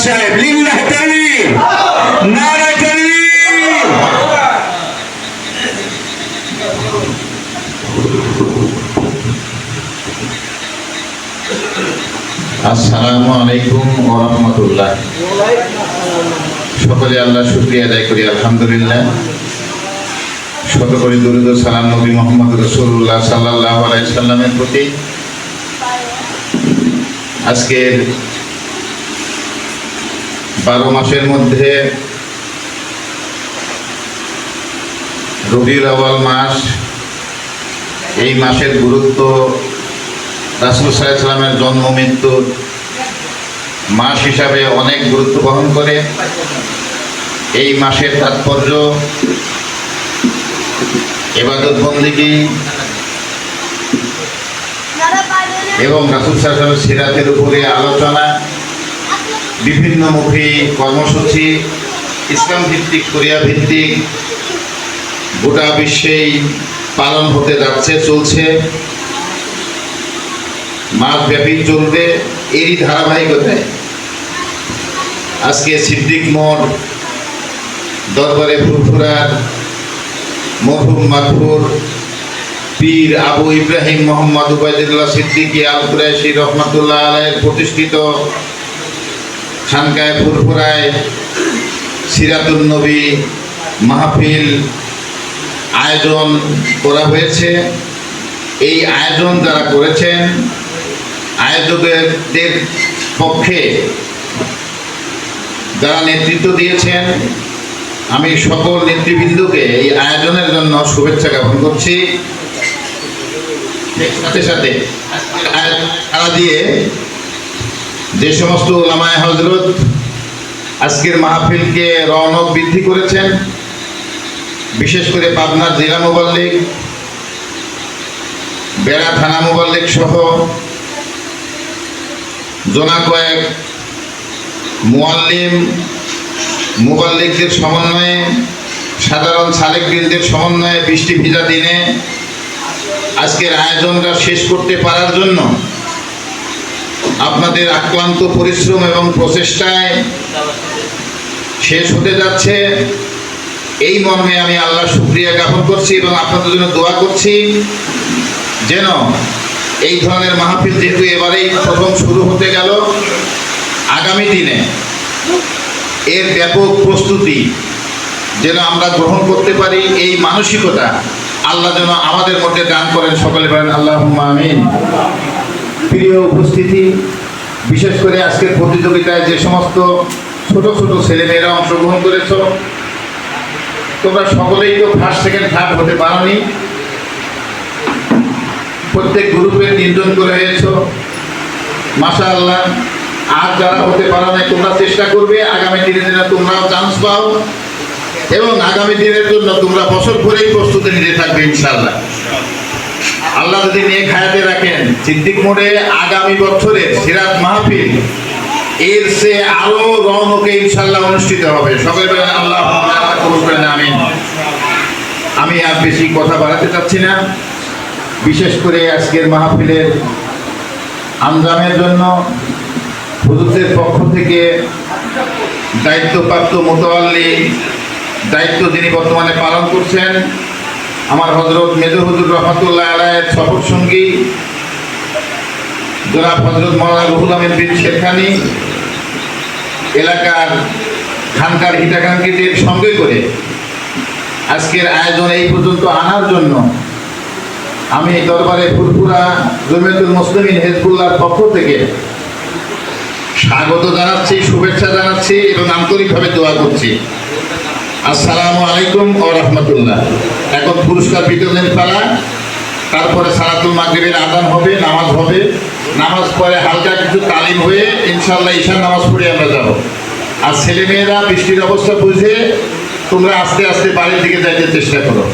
সাহেব লিল্লাহি তাকবীর নারে তাকবীর। আসসালামু আলাইকুম ওয়া রাহমাতুল্লাহ। সকলে আল্লাহ শুকরিয়া আদায় করি আলহামদুলিল্লাহ। শত করে দরুদ ও সালাম নবী মুহাম্মদ রাসূলুল্লাহ সাল্লাল্লাহু আলাইহি সাল্লামের প্রতি। আজকের 12 মাসের মধ্যে রবিউল আউয়াল মাস, এই মাসের গুরুত্ব রাসূল সাল্লাল্লাহু আলাইহি সাল্লামের জন্ম মৃত্যুর মাস হিসাবে অনেক গুরুত্ব বহন করে। এই মাসের তাৎপর্য, ইবাদত বন্দেগী এবং রাসূল সাল্লাল্লাহু আলাইহি ওয়াসাল্লামের সিরাতের উপরে আলোচনা, বিভিন্নমুখী কর্মসূচি, ইসলাম ভিত্তিক, কোরিয়া ভিত্তিক গোটা বিশ্বেই পালন হতে যাচ্ছে, চলছে, মাসব্যাপী চলবে। এরই ধারাবাহিকতায় আজকে সিদ্দিক মোড় দরবারে ফুরফুরার মরহুম মাগফুর পীর আবু ইব্রাহিম মোহাম্মদ উবাইদুল্লাহ সিদ্দিকী আল কুরাইশি রহমাতুল্লাহ আলাইহির প্রতিষ্ঠিত খানকায়ে ফুরফুরায় সিরাতুন নবী মাহফিল আয়োজন করা হয়েছে। এই আয়োজন যারা করেছেন, আয়োজকদের পক্ষে যারা নেতৃত্ব দিয়েছেন, আমি সকল নেতৃবৃন্দকে এই আয়োজনের জন্য শুভেচ্ছা জ্ঞাপন করছি। সাথে সাথে সাড়া দিয়ে যে সমস্ত উলামায়ে হযরত আজকের মাহফিলকে রৌনক বৃদ্ধি করেছেন, বিশেষ করে পাবনার জেলা মুবাল্লিগ, বেড়া থানা মুবাল্লিগ সহ জোনা কয়েক মুআল্লিম মুবাল্লিগদের সমন্বয়ে, সাধারণ সালেকবৃন্দের সমন্বয়ে বৃষ্টি ভিজা দিনে আজকের আয়োজনটা শেষ করতে পারার জন্য আপনাদের আক্লান্ত পরিশ্রম এবং প্রচেষ্টায় শেষ হতে যাচ্ছে। এই মর্মে আমি আল্লাহর শুকরিয়া জ্ঞাপন করছি এবং আপনাদের জন্য দোয়া করছি যেন এই ধরনের মাহফিল, যেহেতু এবারেই প্রথম শুরু হতে গেল, আগামী দিনে এর ব্যাপক প্রস্তুতি যেন আমরা গ্রহণ করতে পারি, এই মানসিকতা আল্লাহ যেন আমাদের মধ্যে দান করেন। সকলে বলেন আল্লাহুম্মা আমিন। প্রিয় উপস্থিতি, বিশেষ করে আজকের প্রতিযোগিতায় যে সমস্ত ছোট ছোট ছেলেমেয়েরা অংশগ্রহণ করেছ, তোমরা সকলেই তো ফার্স্ট সেকেন্ড থার্ড হতে পারোনি। প্রত্যেক গ্রুপে 3 জন করে হয়েছ, মাশাআল্লাহ। আর যারা হতে পারো না, তোমরা চেষ্টা করবে আগামী দিনে যেন তোমরাও চান্স পাও এবং আগামী দিনের জন্য তোমরা বছর ভরেই প্রস্তুতি নিতে থাকবে ইনশাআল্লাহ। আল্লাহ যদি নিয়ে খায়াতে রাখেন, সিদ্দিক মোড়ে আগামী বছরের সিরাত মাহফিল এর সে আরো রৌনকে ইনশাআল্লাহ অনুষ্ঠিত হবে। সকলে বলেন আল্লাহুম্মা কবুল করেন, আমিন। আমি আর বেশি কথা বাড়াতে চাচ্ছি না। বিশেষ করে আজকের মাহফিলের আঞ্জামের জন্য হুজুরদের পক্ষ থেকে দায়িত্বপ্রাপ্ত মুতাওয়াল্লি, দায়িত্ব যিনি বর্তমানে পালন করছেন, আমার হযরত মেজর হুজুর রহমাতুল্লাহ আলাইহির সফর সঙ্গী জনাব হযরত মাওলানা রুহুল আমিন বিন শেরখানী, এলাকার খানকার হিতাকাঙ্ক্ষীদের সঙ্গে করে আজকের আয়োজন এই পর্যন্ত আনার জন্য আমি দরবারে ফুরফুরা জমিয়তুল মুসলিমিন হিজবুল্লাহর পক্ষ থেকে স্বাগত জানাচ্ছি, শুভেচ্ছা জানাচ্ছি এবং আন্তরিকভাবে দোয়া করছি। আসসালামু আলাইকুম ওয়া রাহমাতুল্লাহ। এখন পুরস্কার বিতরণের পালা, তারপরে সালাতুল মাগরিবের আযান হবে, নামাজ হবে, নামাজ পড়ে হালকা কিছু তালিম হয়ে ইনশাআল্লাহ ঈশার নামাজ পড়ে আমরা যাব। আর ছেলেমেয়েরা বৃষ্টির অবস্থা বুঝে তোমরা আস্তে আস্তে বাড়ির দিকে যাইতে চেষ্টা করো।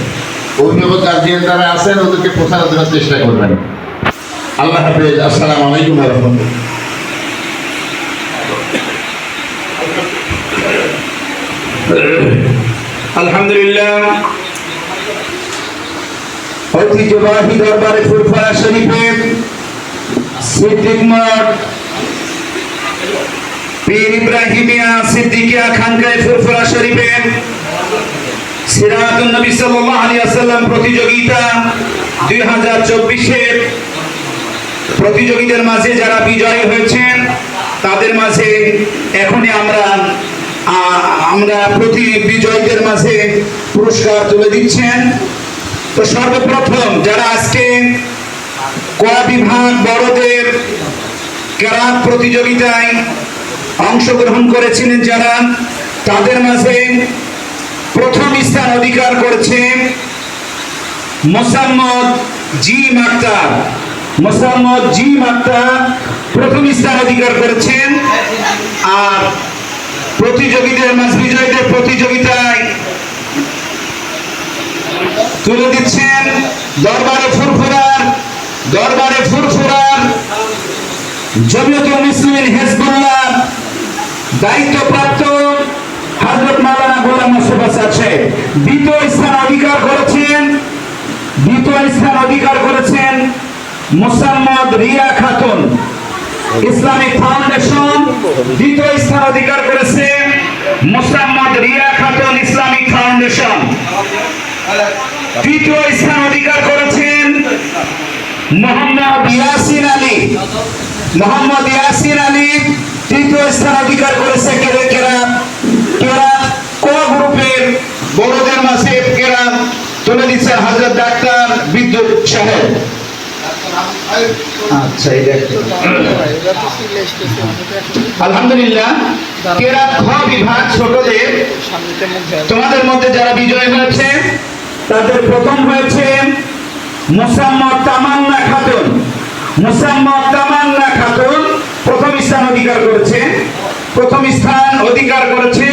অভিভাবক গার্জিয়ান যারা আছেন ওদেরকে পৌঁছানোর জন্য চেষ্টা করবেন। আল্লাহ হাফেজ। আসসালামু আলাইকুম ওয়া রাহমাতুল্লাহ। আলহামদুলিল্লাহ, ঐতিহ্যবাহী দরবারে ফুরফুরা শরীফের সিদ্দিক মোড় পীর ইব্রাহিমিয়া সিদ্দিকিয়া খানকায় ফুরফুরা শরীফের সিরাতুন নবী সাল্লাল্লাহু আলাইহি ওয়াসাল্লাম প্রতিযোগিতা 2024-এর প্রতিযোগীদের মাঝে যারা বিজয়ী হয়েছেন তাদের মাঝে এখনই আমরা প্রতি বিজয়ীদের মাঝে পুরস্কার তুলে দিচ্ছেন। তো সর্বপ্রথম যারা আজকে কলা বিভাগ বড়দের কেরাত প্রতিযোগিতায় অংশগ্রহণ করেছিলেন যারা, তাদের মাঝে প্রথম স্থান অধিকার করেছে মোসাম্মদ জিম আক্তার। মোসাম্মদ জিম আক্তার প্রথম স্থান অধিকার করেছেন। আর প্রতিযোগীদের মাঝে বিজয়ীদের প্রতিযোগিতায় তুলে দিচ্ছেন দরবারে ফুরফুরার জমিয়তুল মুসলিমিন হিজবুল্লাহ দায়িত্বপ্রাপ্ত হযরত মাওলানা গোলাম মোস্তফা সাহেব দ্বিতীয় স্থান অধিকার করেছেন মোসাম্মদ রিয়া খাতুন ইসলামিক ফাউন্ডেশন। দ্বিতীয় স্থান অধিকার করেছে মোসাম্মদ রিয়া খাতুন ইসলামিক ফাউন্ডেশন। তৃতীয় স্থান অধিকার করেছেন মোহাম্মদ ইয়াসিন আলী। তৃতীয় স্থান অধিকার করেছে কেরাত ক গ্রুপের বড়দের মাঝে কেরাত তুলে দিচ্ছে হযরত ডাক্তার বিদ্যুৎ সাহেব। আচ্ছা, আলহামদুলিল্লাহ। কেরাত খ বিভাগ ছোটদের তোমাদের মধ্যে যারা বিজয় হয়েছে তাদের প্রথম হয়েছে মোসাম্মদ তামান্না খাতুন প্রথম স্থান অধিকার করেছে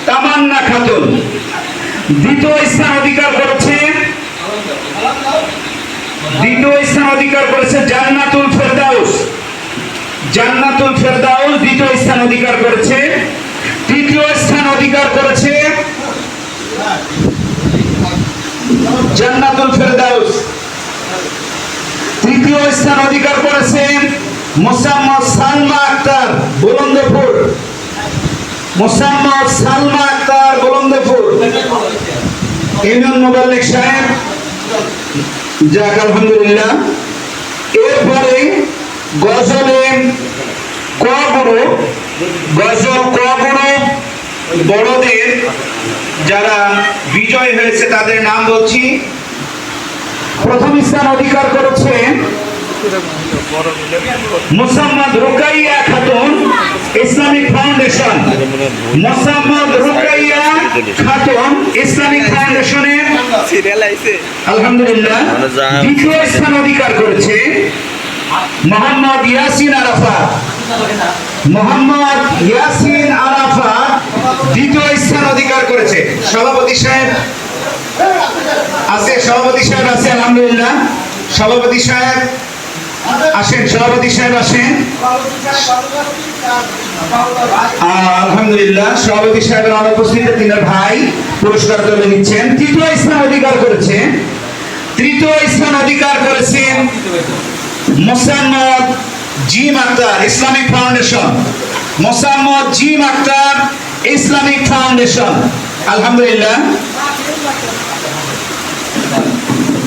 তামান্না খাতুন। দ্বিতীয় স্থান অধিকার করেছে জান্নাতুল ফেরদাউস দ্বিতীয় স্থান অধিকার করেছে। তৃতীয় স্থান অধিকার করেছে জান্নাতুল ফেরদাউস। তৃতীয় স্থান অধিকার করেছে মোসাম্মদ সালমা আক্তার বুলন্দপুর। ইউনিয়ন মোবাল্লিক সাহেব, যাক আলহামদুলিল্লাহ। এরপরে গজলে ক গ্রুপ বড়দের যারা বিজয় হয়েছে তাদের নাম বলছি। প্রথম স্থান অধিকার করেছে মোসাম্মদ রুকাইয়া খাতুন ইসলামিক ফাউন্ডেশন। আলহামদুলিল্লাহ। দ্বিতীয় স্থান অধিকার করেছে মোহাম্মদ ইয়াসিন আরাফাত দ্বিতীয় স্থান অধিকার করেছে। সভাপতি সাহেব আছে আলহামদুলিল্লাহ। সভাপতি সাহেব আসেন। আলহামদুলিল্লাহ। সভাপতি সাহেবের অনুপস্থিতিতে তিনার ভাই পুরস্কার তুলে নিচ্ছেন। তৃতীয় স্থান অধিকার করেছেন মোসাম্মদ জিম আক্তার ইসলামিক ফাউন্ডেশন। আলহামদুলিল্লাহ।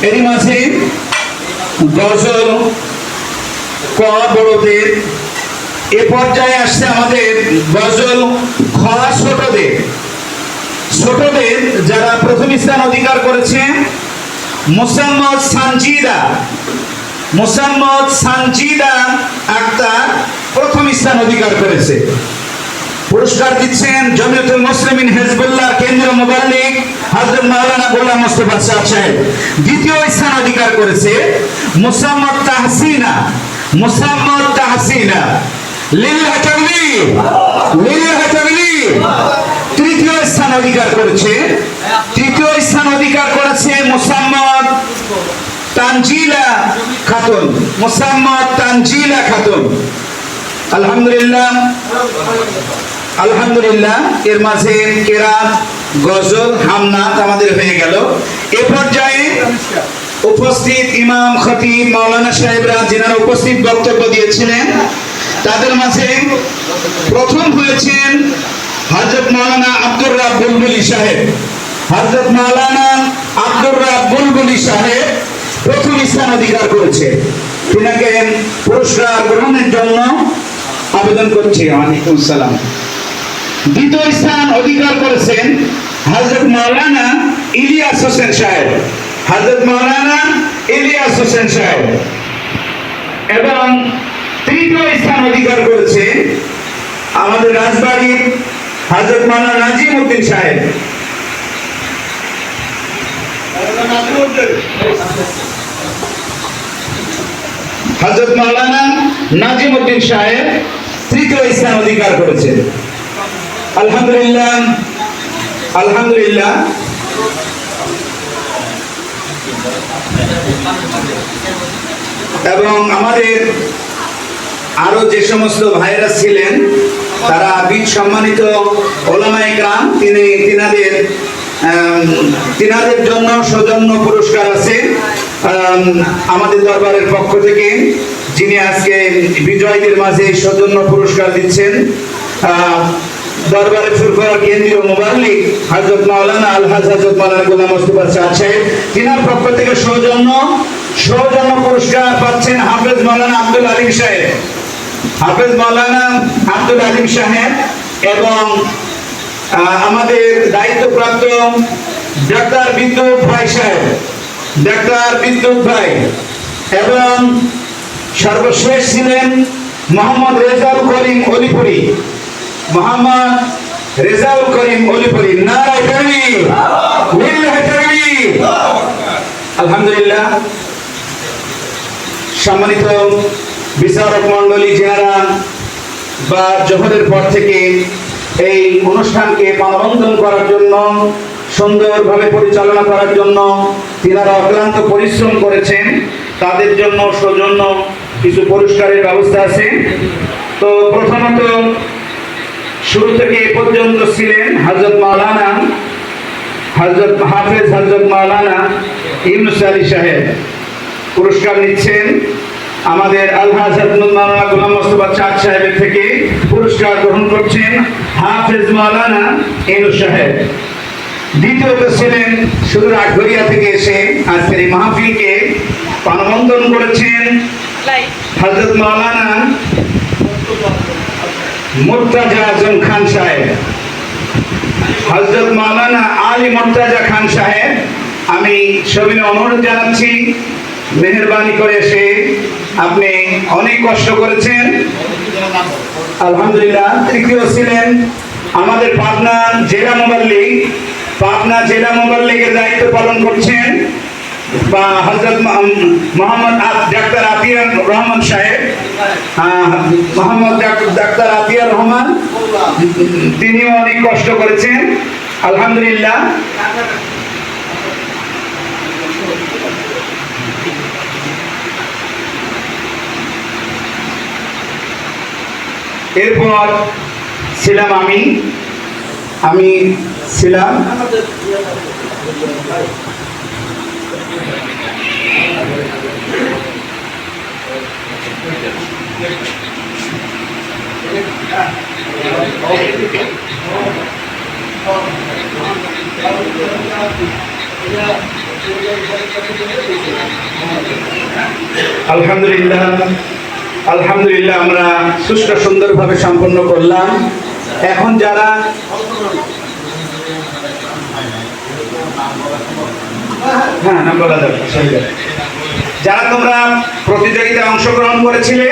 এরই মাঝে গজল ক বড়দের এ পর্যায়ে আসছে আমাদের গজল খ ছোটদের যারা প্রথম স্থান অধিকার করেছে মোসাম্মদ সানজিদা আক্তার প্রথম স্থান অধিকার করেছে। পুরস্কার দিচ্ছেন জমিয়তুল মুসলিমিন হিজবুল্লাহ কেন্দ্রীয় মুবাল্লিগ হযরত মাওলানা গোলাম মোস্তফা সাহেব। দ্বিতীয় স্থান অধিকার করেছে মোসাম্মদ তাহসিনা লিল্লাহ তাকবীর। তৃতীয় স্থান অধিকার করেছে মোসাম্মদ তানজিলা খাতুন। আলহামদুলিল্লাহ। এর মাঝে কেরাত গজল হামনাত আমাদের হয়ে গেল। এ পর্যায়ে উপস্থিত ইমাম খতিব মাওলানা সাহেবরা যিনারা উপস্থিত বক্তব্য দিয়েছিলেন তাদের মাঝে প্রথম হয়েছেন হযরত মাওলানা আব্দুর রাব বুলবুলি সাহেব। হযরত মাওলানা আব্দুর রাব বুলবুলি সাহেব প্রথম স্থান অধিকার করেছে। তিনাকে পুরস্কার গ্রহণের জন্য আবেদন করছি। ওয়ালাইকুম সালাম। দ্বিতীয় স্থান অধিকার করেছেন হযরত মাওলানা ইলিয়াস হোসেন সাহেব। হযরত মাওলানা ইলিয়াস হোসেন সাহেব। এবং তৃতীয় স্থান অধিকার করেছে আমাদের রাজবাড়ির হযরত মাওলানা নাজিম উদ্দিন সাহেব। হযরত মাওলানা নাজিম উদ্দিন সাহেব তৃতীয় স্থান অধিকার করেছেন। আলহামদুলিল্লাহ, আলহামদুলিল্লাহ। এবং আমাদের আরো যে সমস্ত ভাইরা ছিলেন তারা বীর সম্মানিত ওলামায়ে কেরাম, তিনাদের জন্য সৌজন্য পুরস্কার আছে আমাদের দরবারের পক্ষ থেকে, যিনি আজকে বিজয়ীদের মাঝে সৌজন্য পুরস্কার দিচ্ছেন। দরবারে ফুরফুরা কেন্দ্রীয় মুবাল্লিগ হযরত মাওলানা আলহাজ হযরত মাওলানা গোলাম মোস্তফা সাহেব সাহেব, তিনার পক্ষ থেকে সৌজন্য পুরস্কার পাচ্ছেন হাফেজ মাওলানা আব্দুল আলিম সাহেব। হাফেজ মাওলানা আব্দুল আলিম সাহেব এবং আমাদের দায়িত্বপ্রাপ্ত ডাক্তার বিদ্যুৎ ভাই সাহেব, ডাক্তার বিদ্যুৎ ভাই, এবং সর্বশেষ ছিলেন মোহাম্মদ রেজাউল করিম অলিপুরি। মোহাম্মদ রেজাউল করিম অলিপুরি। নারায়ে তাকবীর, লিল্লাহি তাকবীর। আলহামদুলিল্লাহ। সম্মানিত বিচারক মণ্ডলী, যারা বা জোহরের পর থেকে এই অনুষ্ঠানকে প্রাণবন্তন করার জন্য, সুন্দরভাবে পরিচালনা করার জন্য তিনারা অক্লান্ত পরিশ্রম করেছেন, তাদের জন্য সৌজন্য কিছু পুরস্কারের ব্যবস্থা আছে। তো প্রথমত শুরু থেকে এ পর্যন্ত ছিলেন হযরত মাওলানা হাফেজ হযরত মাওলানা ইউনুস আলী সাহেব। পুরস্কার নিচ্ছেন আমাদের আলহাজ হযরত মাওলানা গোলাম মোস্তফা সাহেবের থেকে পুরস্কার গ্রহণ করছেন হাফেজ মাওলানা ইউনুস সাহেব। দ্বিতীয়ত ছিলেন সুদূর আটঘরিয়া থেকে এসে আজকের এই মাহফিলকে প্রাণবন্তন করেছেন হযরত মাওলানা মুর্তাজা আজম খান সাহেব। হযরত মাওলানা আলী মুর্তাজা খান সাহেব, আমি সবিনয় অনুরোধ জানাচ্ছি, মেহেরবানি করে এসে আপনি অনেক কষ্ট করেছেন, আলহামদুলিল্লাহ। তৃতীয় ছিলেন আমাদের পাবনা জেলা মুবাল্লিগের দায়িত্ব পালন করছেন বা হযরত মোহাম্মদ ডাক্তার আতিয়ার রহমান সাহেব, মোহাম্মদ ডাক্তার আতিয়ার রহমান, তিনিও অনেক কষ্ট করেছেন, আলহামদুলিল্লাহ। এরপর ছিলাম আমি ছিলাম আলহামদুলিল্লাহ, আলহামদুলিল্লাহ। আমরা সুষ্ঠু সুন্দরভাবে সম্পন্ন করলাম। এখন যারা যারা তোমরা প্রতিযোগিতায় অংশগ্রহণ করেছিলে,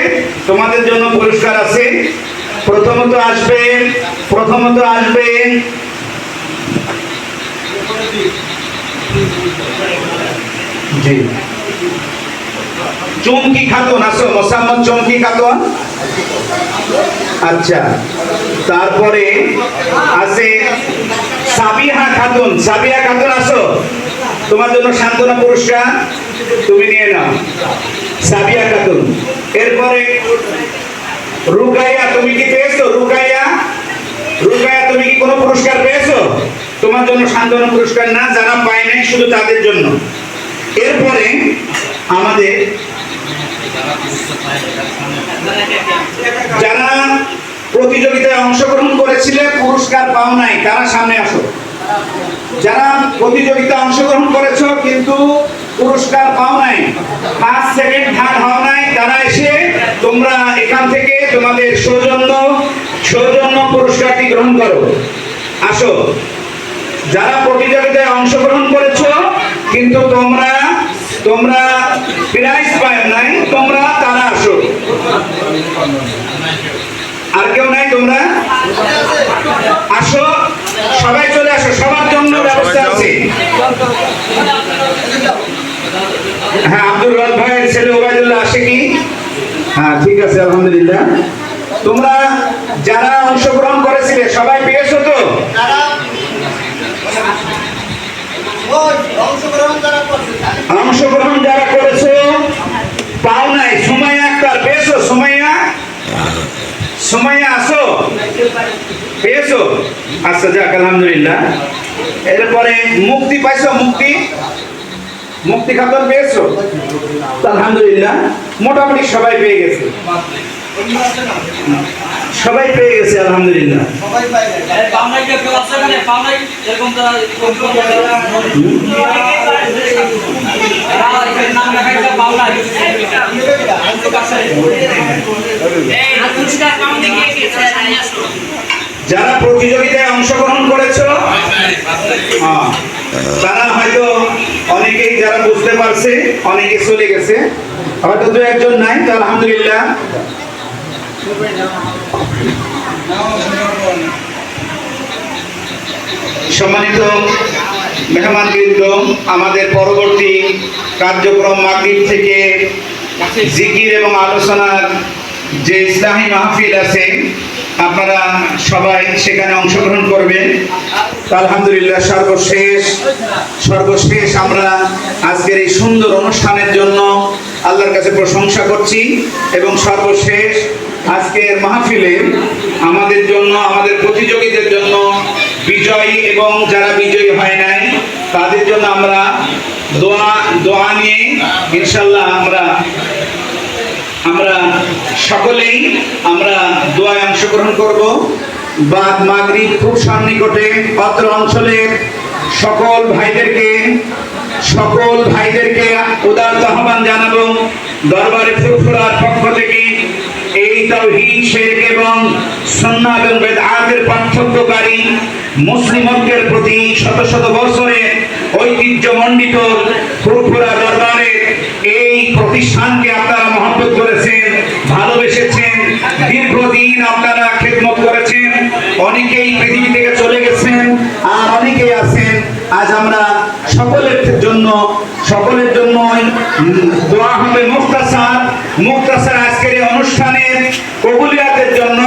তোমাদের জন্য পুরস্কার আছে। প্রথমত আসবে জি চুমকি খাতুন। আসো, মোসাম্মদ চুমকি খাতুন। আচ্ছা, তারপরে আছে সাবিহা খাতুন। সাবিহা খাতুন, আসো, তোমার জন্য সান্ত্বনা পুরস্কার তুমি নিয়ে নাও, সাবিহা খাতুন। এরপরে রুকাইয়া, তুমি কি পেয়েছো? রুকাইয়া, তুমি কি কোনো পুরস্কার পেয়েছো? তোমার জন্য সান্ত্বনা পুরস্কার না, যারা পায় নাই শুধু তাদের জন্য। এরপরে আমাদের যারা প্রতিযোগিতায় অংশগ্রহণ করেছিলে পুরস্কার পাও নাই তারা সামনে আসো। যারা প্রতিযোগিতায় অংশগ্রহণ করেছো কিন্তু পুরস্কার পাও নাই, ফার্স্ট সেকেন্ড থার্ড হও নাই, তারা এসে তোমরা এখান থেকে তোমাদের সৌজন্য পুরস্কারটি গ্রহণ করো। আসো। যারা প্রতিযোগিতায় অংশগ্রহণ করেছো কিন্তু তোমরা প্রাইজ পাও নাই, তোমরা তারা আসো। আর কেউ নাই? তোমরা আসো, সবাই চলে আসো, সবার জন্য ব্যবস্থা আছে। হ্যাঁ, আব্দুর রব ভাইয়ের ছেলে ওবায়দুল্লাহ আসে কি? হ্যাঁ, ঠিক আছে, আলহামদুলিল্লাহ। তোমরা যারা অংশগ্রহণ করেছিলে সবাই পেয়েছো তো? অংশগ্রহণ যারা করেছো পাও নাই, সুমাইয়া আক্তার পেয়েছো? সুমাইয়া আসো, পেয়েছো? আচ্ছা, যাক, আলহামদুলিল্লাহ। এরপরে মুক্তি পাইছো? মুক্তি খাতুন পেয়েছো? আলহামদুলিল্লাহ, মোটামুটি সবাই পেয়ে গেছে, আলহামদুলিল্লাহ। যারা প্রতিযোগিতায় অংশগ্রহণ করেছো তারা হয়তো অনেকেই, যারা বুঝতে পারছে অনেকে চলে গেছে, হয়তো দু একজন নাই, তো আলহামদুলিল্লাহ। সম্মানিত মেহমানবৃন্দ, আমাদের পরবর্তী কার্যক্রম মাগরিব থেকে জিকির এবং আলোচনার যে ইসলামী মাহফিল আছে, আপনারা সবাই সেখানে অংশগ্রহণ করবেন। আলহামদুলিল্লাহ, সর্বশেষ আমরা আজকের এই সুন্দর অনুষ্ঠানের জন্য আল্লাহর কাছে প্রশংসা করছি, এবং সর্বশেষ আজকের মাহফিলে আমাদের জন্য, আমাদের প্রতিযোগীদের জন্য, বিজয়ী এবং যারা বিজয়ী হয় নাই তাদের জন্য আমরা দোয়া নিয়ে ইনশাআল্লাহ আমরা সকলেই দোয়ায় অংশগ্রহণ করব। বাদ মাগরিব খুব সন্নিকটে অত্র অঞ্চলের সকল ভাইদেরকে উদারত আহ্বান জানাবো। দরবারে ফুরফুরার পক্ষ থেকে এই তাওহীদ, শিরক এবং সুন্নাহ এবং বিদআতের পার্থক্যকারী মুসলিম ঐক্যের প্রতি শত শত বছরের ঐতিহ্যমণ্ডিত ফুরফুরা দরবারের এই প্রতিষ্ঠানকে আপনারা মহব্বত করেছেন, ভালোবেসেছেন, দীর্ঘদিন আপনারা খেদমত করেছেন। অনেকেই পৃথিবী থেকে চলে গেছেন, আর অনেকেই আছেন। আজ আমরা সকলের জন্য দোয়া হবে মুখতাসার আজকের এই অনুষ্ঠানের কবুলিয়াতের জন্য।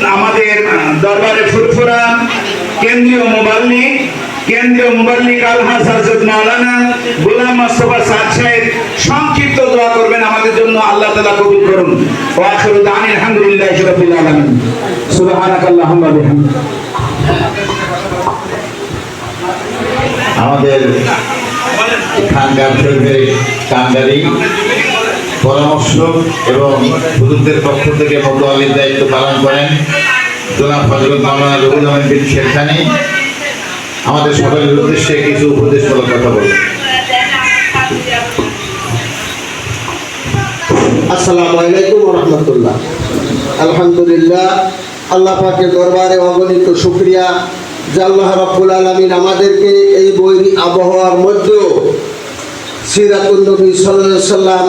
আমাদের দরবারে ফুরফুরা কেন্দ্রীয় মুবাল্লিগ আলহাজ হযরত মাওলানা গোলাম মোস্তফা সাদ সাহেব সংক্ষিপ্ত দোয়া করবেন আমাদের জন্য। আল্লাহ তাআলা কবুল করুন। ওয়া আখিরু দাওয়ানা আলহামদুলিল্লাহি রাব্বিল আলামিন। সুবহানাকাল্লাহুম্মা বিহামদিকা। আমাদের খানকার শরীফের কান্ডারি পরামর্শক এবং হুজুরদের পক্ষ থেকে মোতালির দায়িত্ব পালন করেন জনাব হযরত মাওলানা রুহুল আমিন বিন শেরখানী, আমাদের সকলের উদ্দেশ্যে কিছু উপদেশমূলক কথা বলবেন। আসসালামু আলাইকুম ওয়া রাহমাতুল্লাহ। আলহামদুলিল্লাহ, আল্লাহ পাকের দরবারে অগণিত শুকরিয়া যে আল্লাহ রাব্বুল আলামিন আমাদেরকে এই বৈরী আবহাওয়ার মধ্যেও সিরাতুন নবী সাল্লাল্লাহু আলাইহি সাল্লাম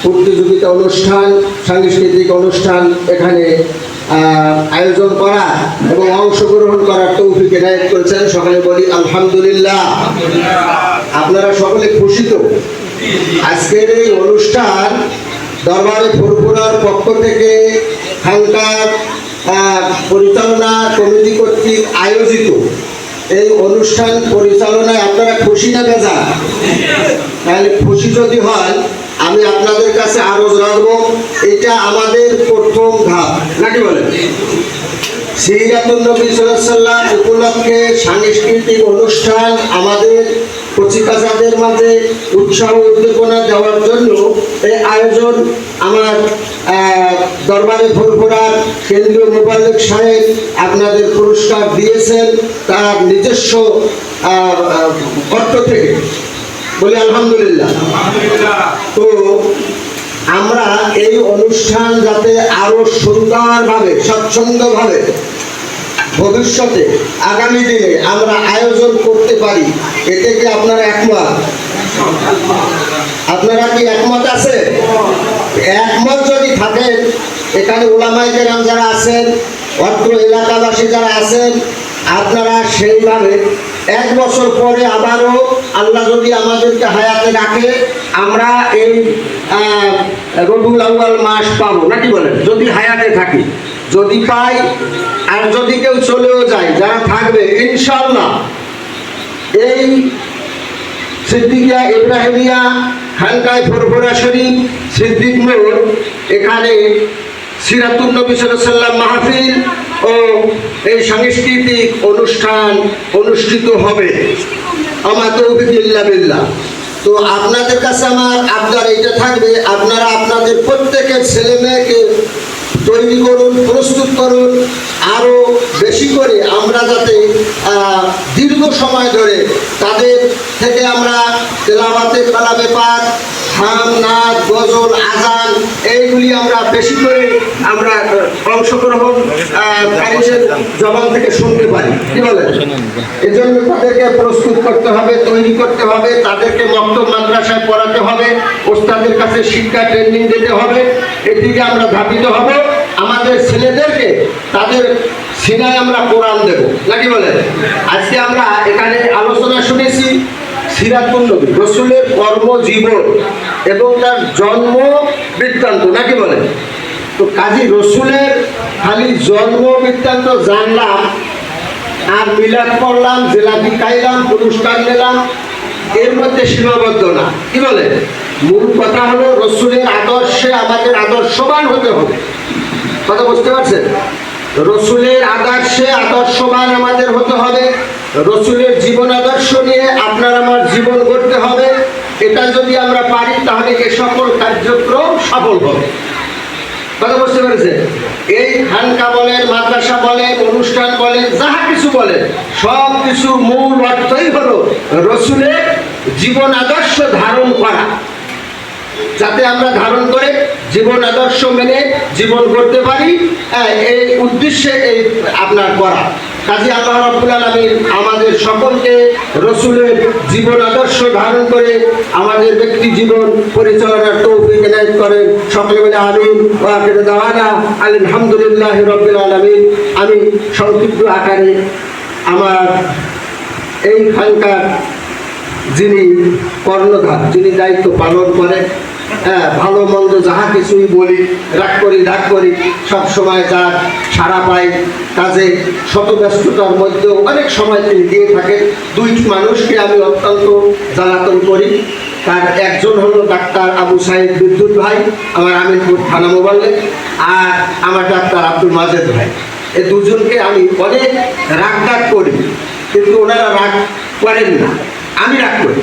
প্রতিযোগিতা অনুষ্ঠান, সাংস্কৃতিক অনুষ্ঠান এখানে আয়োজন করা এবং অংশগ্রহণ করার তৌফিক এনায়েত করেছেন। সকলে বলি আলহামদুলিল্লাহ। আপনারা সকলে খুশি তো? আজকের এই অনুষ্ঠান দরবারে ফুরফুরার পক্ষ থেকে খানকার পরিচালনা কমিটি কর্তৃক আয়োজিত এই অনুষ্ঠান পরিচালনায় আপনারা খুশি না বেজার? তাহলে খুশি যদি হয় আমি আপনাদের কাছে আরজ রাখবো, এটা আমাদের প্রথম ধাপ, নাকি বলেন? সিরাতুন নবী সাল্লাল্লাহু আলাইহি ওয়াসাল্লাম উপলক্ষে সাংস্কৃতিক অনুষ্ঠান আমাদের কচিকাচাদের মাঝে উৎসাহ উদ্দীপনা দেওয়ার জন্য এই আয়োজন আমার দরবারে ফুরফুরার কেন্দ্রীয় মোবাল্লিক সাহেব আপনাদের পুরস্কার দিয়েছেন তার নিজস্ব অর্থ থেকে। বলি আলহামদুলিল্লাহ। তো আমরা এই অনুষ্ঠান যাতে আরো সুন্দরভাবে স্বচ্ছন্দভাবে ভবিষ্যতে আগামী দিনে আমরা আয়োজন করতে পারি, এতে কি আপনারা একমত? আপনারা কি একমত আছে? একমত যদি থাকেন, এখানে উলামায়ে কেরাম যারা আছেন, অত্র এলাকাবাসী যারা আছেন, আপনারা সেইভাবে 1 বছর পরে আবারও আল্লাহ যদি আমাদেরকে হায়াতে রাখে, আমরা এই রবিউল আউয়াল মাস পাবো, নাকি বলেন? যদি হায়াতে থাকি, যদি পাই, আর যদি কেউ চলেও যায়, যারা থাকবে ইনশাআল্লাহ এই সিদ্দিকিয়া ইব্রাহিমিয়া খানকায় ফুরফুরা শরীফ সিদ্দিক মোড়, এখানে সিরাতুন নবী সাল্লাল্লাহু আলাইহি ওয়াসাল্লাম মাহফিল ও এই সাংস্কৃতিক অনুষ্ঠান অনুষ্ঠিত হবে। আমার তৌফিক ইল্লা বিল্লাহ। তো আপনাদের কাছে আমার আবদার এইটা থাকবে, আপনারা আপনাদের প্রত্যেকের ছেলে মেয়েকে তৈরি করুন, প্রস্তুত করুন, আরও বেশি করে আমরা যাতে দীর্ঘ সময় ধরে তাদের থেকে আমরা তেলাওয়াতে কালামে পাক, হাম, নাচ, গজল, আজান এইগুলি আমরা বেশি করে আমরা অংশগ্রহণ কারীদের জবান থেকে শুনতে পারি, কি বলেন? এজন্য তাদেরকে প্রস্তুত করতে হবে, তৈরি করতে হবে, তাদেরকে মক্তব মাদ্রাসায় পড়াতে হবে, ওস্তাদের কাছে শিক্ষা ট্রেনিং দিতে হবে, এদিকে আমরা ধাবিত হব। আমাদের ছেলেদেরকে তাদের সিনায় আমরা কোরআন দেব, নাকি বলেন? আজকে আমরা এখানে আলোচনা শুনেছি সিরাতুন নবী, রসুলের কর্মজীবন এবং তার জন্ম বৃত্তান্ত, নাকি বলেন? তো কাজী রসুলের খালি জন্ম বৃত্তান্ত জানলাম আর মিলাদ পড়লাম, জেলাপি খাইলাম, পুরস্কার নিলাম, এর মধ্যে সীমাবদ্ধ না, কি বলে? মূল কথা হলো রসুলের আদর্শে আমাদের আদর্শবান হতে হবে। কথা বুঝতে পারছেন? রসুলের আদর্শে আদর্শবান আমাদের হতে হবে, রসুলের জীবন আদর্শ নিয়ে আপনার আমার জীবন গড়তে হবে। এটা যদি আমরা পারি তাহলে এই সকল কার্যক্রম সফল হবে। কথা বুঝতে পেরেছেন? এই খানকা বলেন, মাদ্রাসা বলেন, অনুষ্ঠান বলেন, যাহা কিছু বলেন, সব কিছুর মূল অর্থই হলো রসুলের জীবন আদর্শ ধারণ করা, যাতে আমরা ধারণ করে জীবন আদর্শ মেনে জীবন করতে পারি, এই উদ্দেশ্যে এই আপনার করা। কাজে আল্লাহ রাব্বুল আলামিন আমাদের সকলকে রসুলের জীবন আদর্শ ধারণ করে আমাদের ব্যক্তি জীবন পরিচালনার তৌফিক এনায়েত করেন। সকলে বলে আমিন। ওয়া আখিরু দাওয়ানা আলহামদুলিল্লাহি রাব্বিল আলামিন। আমি সংক্ষিপ্ত আকারে আমার এই খানকার যিনি কর্ণধার, যিনি দায়িত্ব পালন করেন, ভালো মন্দ যাহা কিছুই বলি, রাগ করি, সব সময় যার সাড়া পাই, কাজে শত ব্যস্ততার মধ্যেও অনেক সময় তিনি দিয়ে থাকেন। 2টি মানুষকে আমি অত্যন্ত জ্বালাতন করি। তার একজন হলো ডাক্তার আবু সাইদ বিদ্যুৎ ভাই, আমার আমিনপুর থানা মোবাল্লিক, আর আমার ডাক্তার আব্দুল মাজেদ ভাই। এই দুজনকে আমি অনেক রাগ করি, কিন্তু ওনারা রাগ করেন না, আমি রাগ করি।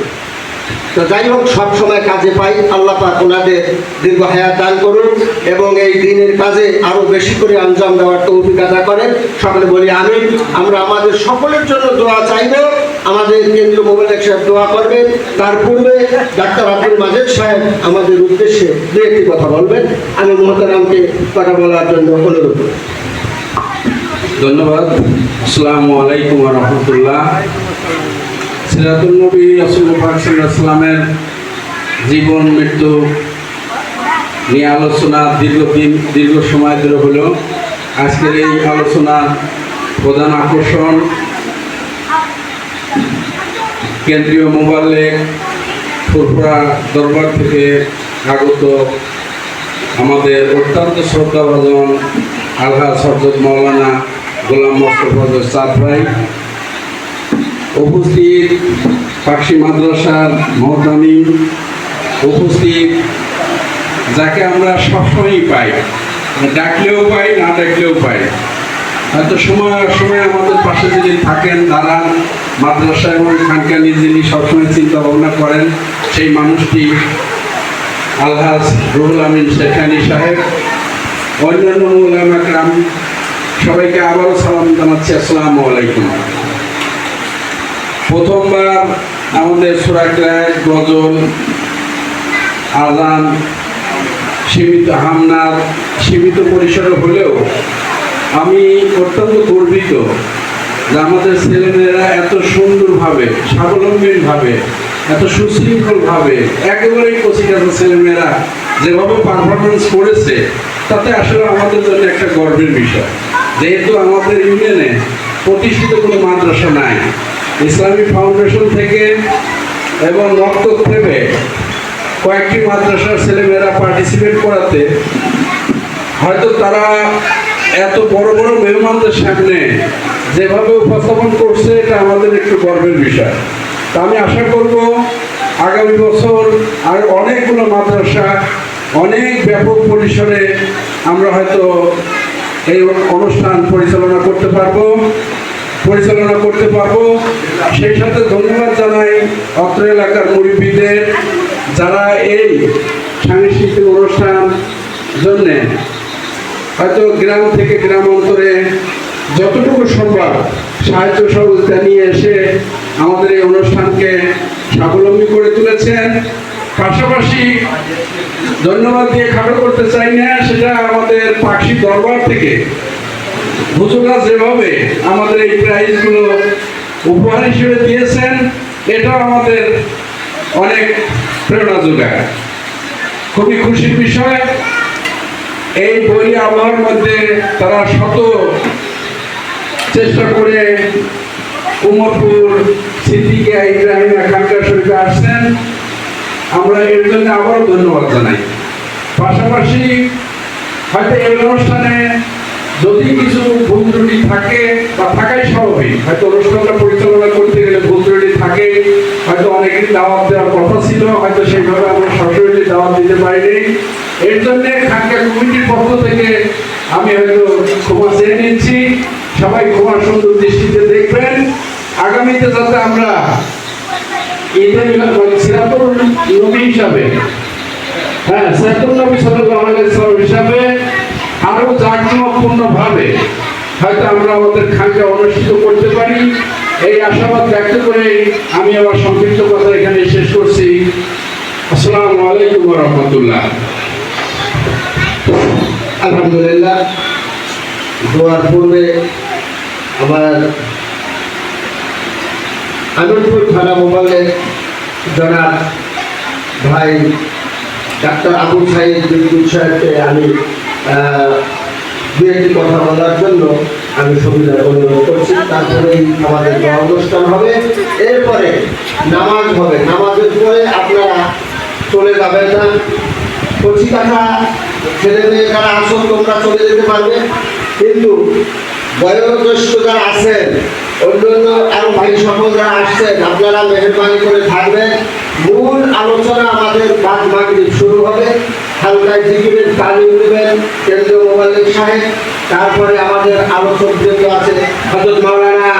তো যাই হোক, সব সময় কাজে পাই। আল্লাহ পাক ওনাদের দীর্ঘ হায়াত দান করুন এবং এই দিনের কাজে আরো বেশি করে আঞ্জাম দেওয়ার তৌফিক আদা করেন। সকলে বলি আমিন। আমরা আমাদের সকলের জন্য দোয়া চাইব, আমাদের কেন্দ্রীয় মোবাল্লিক সাহেব দোয়া করবেন। তার পূর্বে ডাক্তার আব্দুল মাজেদ সাহেব আমাদের উদ্দেশ্যে 2-1টি কথা বলবেন। আমি মুহতারামকে কথা বলার জন্য অনুরোধ করি। ধন্যবাদ। আসসালামু আলাইকুম ওয়া রাহমাতুল্লাহ। সিরাতুন নবী রাসূলুল্লাহ সাল্লাল্লাহু আলাইহি ওয়াসাল্লামের জীবন মৃত্যু নিয়ে আলোচনা দীর্ঘ সময় ধরে হলো। আজকের এই আলোচনার প্রধান আকর্ষণ কেন্দ্রীয় মোবাল্লিক ফুরফুরা দরবার থেকে আগত আমাদের অত্যন্ত শ্রদ্ধাভাজন আলহাজ হযরত মাওলানা গোলাম মোস্তফা সাদ ভাই, উপস্থিত পাকশি মাদ্রাসার মহতামিম উপস্থিত, যাকে আমরা সবসময়ই পাই, ডাকলেও পাই, না ডাকলেও পাই। হয়তো সময় সময় আমাদের পাশে যিনি থাকেন, দাঁড়ান, মাদ্রাসা এবং খানকা নিয়ে যিনি সবসময় চিন্তা ভাবনা করেন, সেই মানুষটি আলহাজ রুহুল আমিন শেখানী সাহেব, অন্যান্য উলামা কেরাম, সবাইকে আবারও সালাম জানাচ্ছি, আসসালামু আলাইকুম। প্রথমবার আমাদের সূরা কিরাত, গজল, আযান সীমিত, হামনার সীমিত পরিসরে হলেও আমি অত্যন্ত গর্বিত যে আমাদের ছেলেমেয়েরা এত সুন্দরভাবে, স্বাবলম্বীভাবে, এত সুশৃঙ্খলভাবে, একেবারেই কচিকাঁচা ছেলেমেয়েরা যেভাবে পারফরমেন্স করেছে, তাতে আসলে আমাদের জন্য একটা গর্বের বিষয়। যেহেতু আমাদের ইউনিয়নে প্রতিষ্ঠিত কোনো মাদ্রাসা নাই, ইসলামী ফাউন্ডেশন থেকে এবং রক্তক থেকে কয়েকটি মাদ্রাসার ছেলেমেয়েরা পার্টিসিপেট করাতে হয়তো তারা এত বড় বড় মেহমানদের সামনে যেভাবে উপস্থাপন করছে, এটা আমাদের একটু গর্বের বিষয়। তা আমি আশা করব আগামী বছর আর অনেকগুলো মাদ্রাসা অনেক ব্যাপক পরিসরে আমরা হয়তো এই অনুষ্ঠান পরিচালনা করতে পারবো। সেই সাথে ধন্যবাদ জানাই অত্র এলাকার মুরব্বীদের, যারা এই সাংস্কৃতিক অনুষ্ঠান জন্যে হয়তো গ্রাম থেকে গ্রামান্তরে যতটুকু সম্ভব সাহায্য সহযোগিতা নিয়ে এসে আমাদের এই অনুষ্ঠানকে স্বাবলম্বী করে তুলেছেন। পাশাপাশি ধন্যবাদ দিয়ে খাটো করতে চাই না, সেটা আমাদের পাকশি দরবার থেকে হুজুররা যেভাবে আমাদের এই প্রাইজগুলো উপহার হিসেবে দিয়েছেন, এটাও আমাদের অনেক প্রেরণা যোগায়। খুবই খুশির বিষয়, এই বই আবহাওয়ার মধ্যে তারা শত চেষ্টা করে উমরপুর সিদ্দিকিয়া ইব্রাহিমিয়া খানকা শরীফে আসছেন, আমরা এর জন্য আবারও ধন্যবাদ জানাই। পাশাপাশি হয়তো এই অনুষ্ঠানে যদি কিছু ভুল ত্রুটি থাকে বা থাকাই স্বাভাবিক, হয়তো অনুষ্ঠানটা পরিচালনা করতে গেলে ভুল ত্রুটি থাকে, হয়তো অনেকেরই দাওয়াত দেওয়ার কথা ছিল, হয়তো সেইভাবে আমরা সরাসরি দাওয়াত দিতে পারিনি। এর জন্য খানকা কমিটির পক্ষ থেকে আমি হয়তো ক্ষমা চেয়ে নিচ্ছি। সবাই ক্ষমা সুন্দর দৃষ্টিতে দেখবেন। আগামীতে যাতে আমরা ঈদের সিরাতুল নবী হিসাবে, সিরাতুল নবী সাল্লাল্লাহু আলাইহি ওয়াসাল্লাম হিসাবে আরো জাঁকজমকপূর্ণভাবে হয়তো আমরা আমাদের খানকা অনুষ্ঠিত করতে পারি, এই আশাবাদ ব্যক্ত করে আমি আমার সংক্ষিপ্ত কথা এখানে শেষ করছি। আসসালামু আলাইকুম ওয়া রাহমাতুল্লাহ। আলহামদুলিল্লাহ, দোয়ার পূর্বে আমার আনন্দপুর থানা মোবাইলের জনাব ভাই ডাক্তার আবু সাইদ বিদ্যুৎ সাহেবকে আমি দু একটি কথা বলার জন্য আমি সুবিধার অনুরোধ করছি। তারপরেই আমাদের অনুষ্ঠান হবে, এরপরে নামাজ হবে। নামাজের পরে আপনারা চলে যাবেন না, কচিকাঠা ছেলে মেয়ে যারা আসো তোমরা চলে যেতে পারবে, কিন্তু বয়োজ্যেষ্ঠ যারা আছেন, অন্যান্য আরো ভাই সকল যারা আসছেন, আপনারা মেহরবানি করে থাকবেন। মূল আলোচনা আমাদের বাদ মাগরিব শুরু হবে, হালকায় জিকিরের তালিম দেবেন কেন্দ্রীয় মোবাল্লিক সাহেব। তারপরে আমাদের আলোচক বৃন্দ আছে হযরত মাওলানা